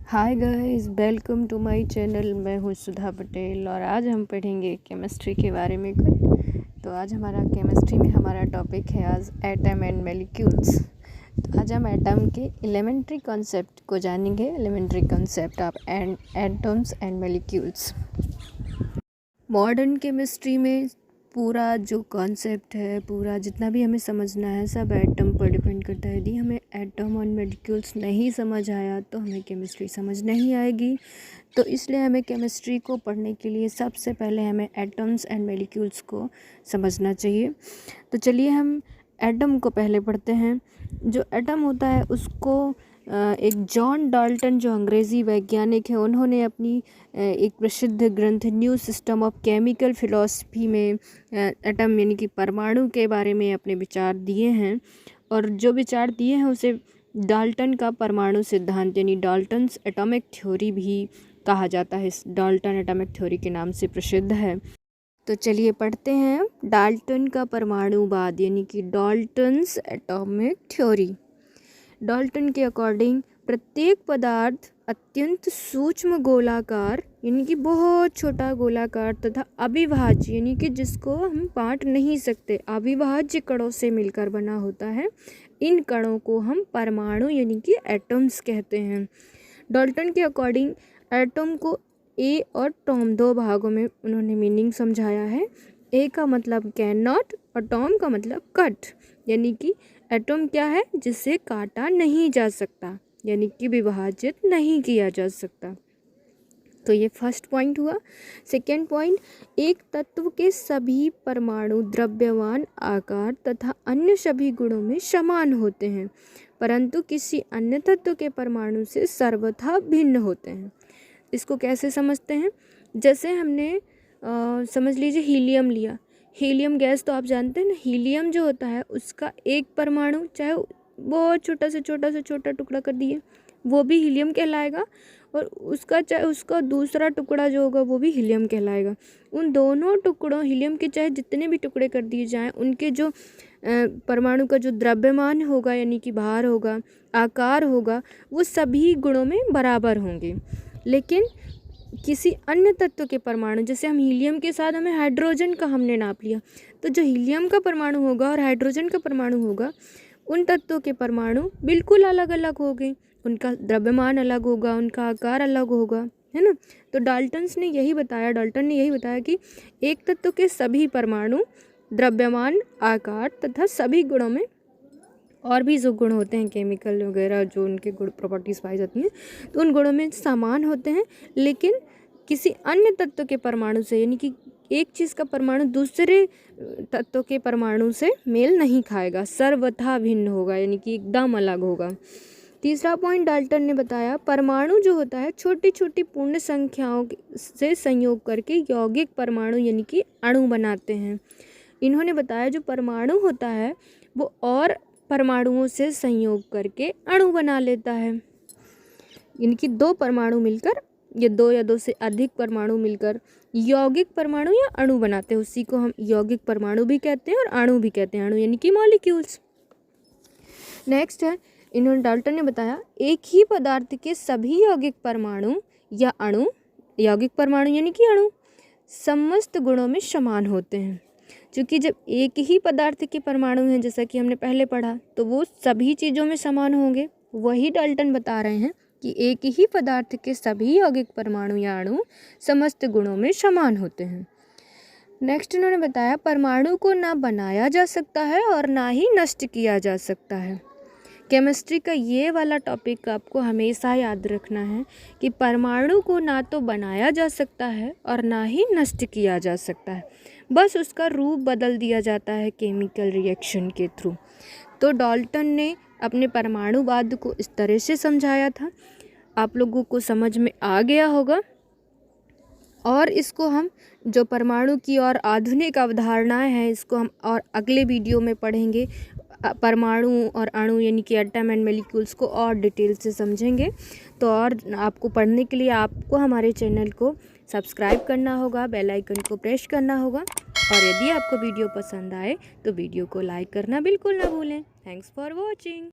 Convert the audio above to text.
Hi guys, welcome to my channel. मैं हूँ सुधा पटेल और आज हम पढ़ेंगे केमिस्ट्री के बारे में कुछ। तो आज हमारा केमिस्ट्री में हमारा टॉपिक है आज एटम एंड मॉलिक्यूल्स। तो आज हम एटम के एलिमेंट्री कॉन्सेप्ट को जानेंगे, elementary concept of atoms and molecules. Modern chemistry में पूरा जो कॉन्सेप्ट है, पूरा जितना भी हमें समझना है, सब एटम पर डिपेंड करता है। यदि हमें एटम और मॉलिक्यूल्स नहीं समझ आया तो हमें केमिस्ट्री समझ नहीं आएगी। तो इसलिए हमें केमिस्ट्री को पढ़ने के लिए सबसे पहले हमें एटम्स एंड मॉलिक्यूल्स को समझना चाहिए। तो चलिए हम एटम को पहले पढ़ते हैं। जो एटम होता है उसको एक जॉन डाल्टन जो अंग्रेज़ी वैज्ञानिक है, उन्होंने अपनी एक प्रसिद्ध ग्रंथ new system of chemical philosophy में एटम यानी कि परमाणु के बारे में अपने विचार दिए हैं। और जो विचार दिए हैं उसे डाल्टन का परमाणु सिद्धांत यानी डाल्टन्स एटॉमिक थ्योरी भी कहा जाता है। इस डाल्टन एटॉमिक थ्योरी के नाम से प्रसिद्ध है। तो चलिए पढ़ते हैं डाल्टन का परमाणुवाद यानी कि डाल्टन्स एटॉमिक थ्योरी। डाल्टन के अकॉर्डिंग प्रत्येक पदार्थ अत्यंत सूक्ष्म गोलाकार यानी कि बहुत छोटा गोलाकार तथा अविभाज्य यानी कि जिसको हम बांट नहीं सकते, अविभाज्य कणों से मिलकर बना होता है। इन कणों को हम परमाणु यानी कि एटम्स कहते हैं। डाल्टन के अकॉर्डिंग एटम को ए और टॉम दो भागों में उन्होंने मीनिंग समझाया है। ए का मतलब कैन नॉट और टॉम का मतलब कट, यानी कि एटम क्या है जिसे काटा नहीं जा सकता, यानी कि विभाजित नहीं किया जा सकता। तो ये फर्स्ट पॉइंट हुआ। सेकेंड पॉइंट, एक तत्व के सभी परमाणु द्रव्यमान, आकार तथा अन्य सभी गुणों में समान होते हैं, परंतु किसी अन्य तत्व के परमाणु से सर्वथा भिन्न होते हैं। इसको कैसे समझते हैं? जैसे हमने समझ लीजिए हीलियम लिया। हीलियम गैस तो आप जानते हैं ना, हीलियम जो होता है उसका एक परमाणु चाहे बहुत छोटा से छोटा टुकड़ा कर दिए वो भी हीलियम कहलाएगा, और उसका चाहे उसका दूसरा टुकड़ा जो होगा वो भी हीलियम कहलाएगा। उन दोनों टुकड़ों हीलियम के चाहे जितने भी टुकड़े कर दिए जाएं, उनके जो परमाणु का जो द्रव्यमान होगा यानी कि भार होगा, आकार होगा, वो सभी गुणों में बराबर होंगे। लेकिन किसी अन्य तत्व के परमाणु, जैसे हम हीलियम के साथ हमें हाइड्रोजन का हमने नाप लिया, तो जो हीलियम का परमाणु होगा और हाइड्रोजन का परमाणु होगा, उन तत्वों के परमाणु बिल्कुल अलग अलग होंगे। उनका द्रव्यमान अलग होगा, उनका आकार अलग होगा, है ना। तो डाल्टन ने यही बताया कि एक तत्व के सभी परमाणु द्रव्यमान, आकार तथा सभी गुणों में, और भी जो गुण होते हैं केमिकल वगैरह जो उनके गुण प्रॉपर्टीज़ पाई जाती हैं, तो उन गुणों में समान होते हैं। लेकिन किसी अन्य तत्व के परमाणु से, यानी कि एक चीज़ का परमाणु दूसरे तत्व के परमाणु से मेल नहीं खाएगा, सर्वथा भिन्न होगा, यानी कि एकदम अलग होगा। तीसरा पॉइंट डाल्टन ने बताया, परमाणु जो होता है छोटी छोटी पूर्ण संख्याओं से संयोग करके यौगिक परमाणु यानी कि अणु बनाते हैं। इन्होंने बताया जो परमाणु होता है वो और परमाणुओं से संयोग करके अणु बना लेता है। इनकी दो परमाणु मिलकर, ये दो या दो से अधिक परमाणु मिलकर यौगिक परमाणु या अणु बनाते हैं। उसी को हम यौगिक परमाणु भी कहते हैं और अणु भी कहते हैं, अणु यानी कि मॉलिक्यूल्स। नेक्स्ट है, इन्होंने डाल्टन ने बताया एक ही पदार्थ के सभी यौगिक परमाणु या अणु, यौगिक परमाणु यानी कि अणु, समस्त गुणों में समान होते हैं। क्योंकि जब एक ही पदार्थ के परमाणु हैं, जैसा कि हमने पहले पढ़ा, तो वो सभी चीज़ों में समान होंगे। वही डाल्टन बता रहे हैं कि एक ही पदार्थ के सभी यौगिक परमाणु या अणु समस्त गुणों में समान होते हैं। नेक्स्ट इन्होंने बताया परमाणु को ना बनाया जा सकता है और ना ही नष्ट किया जा सकता है। केमिस्ट्री का ये वाला टॉपिक आपको हमेशा याद रखना है कि परमाणु को ना तो बनाया जा सकता है और ना ही नष्ट किया जा सकता है, बस उसका रूप बदल दिया जाता है केमिकल रिएक्शन के थ्रू। तो डाल्टन ने अपने परमाणुवाद को इस तरह से समझाया था। आप लोगों को समझ में आ गया होगा, और इसको हम जो परमाणु की और आधुनिक अवधारणाएं हैं इसको हम और अगले वीडियो में पढ़ेंगे। परमाणु और अणु यानी कि एटम एंड मॉलिक्यूल्स को और डिटेल से समझेंगे। तो और आपको पढ़ने के लिए आपको हमारे चैनल को सब्सक्राइब करना होगा, बेल आइकन को प्रेस करना होगा, और यदि आपको वीडियो पसंद आए तो वीडियो को लाइक करना बिल्कुल ना भूलें। Thanks for watching.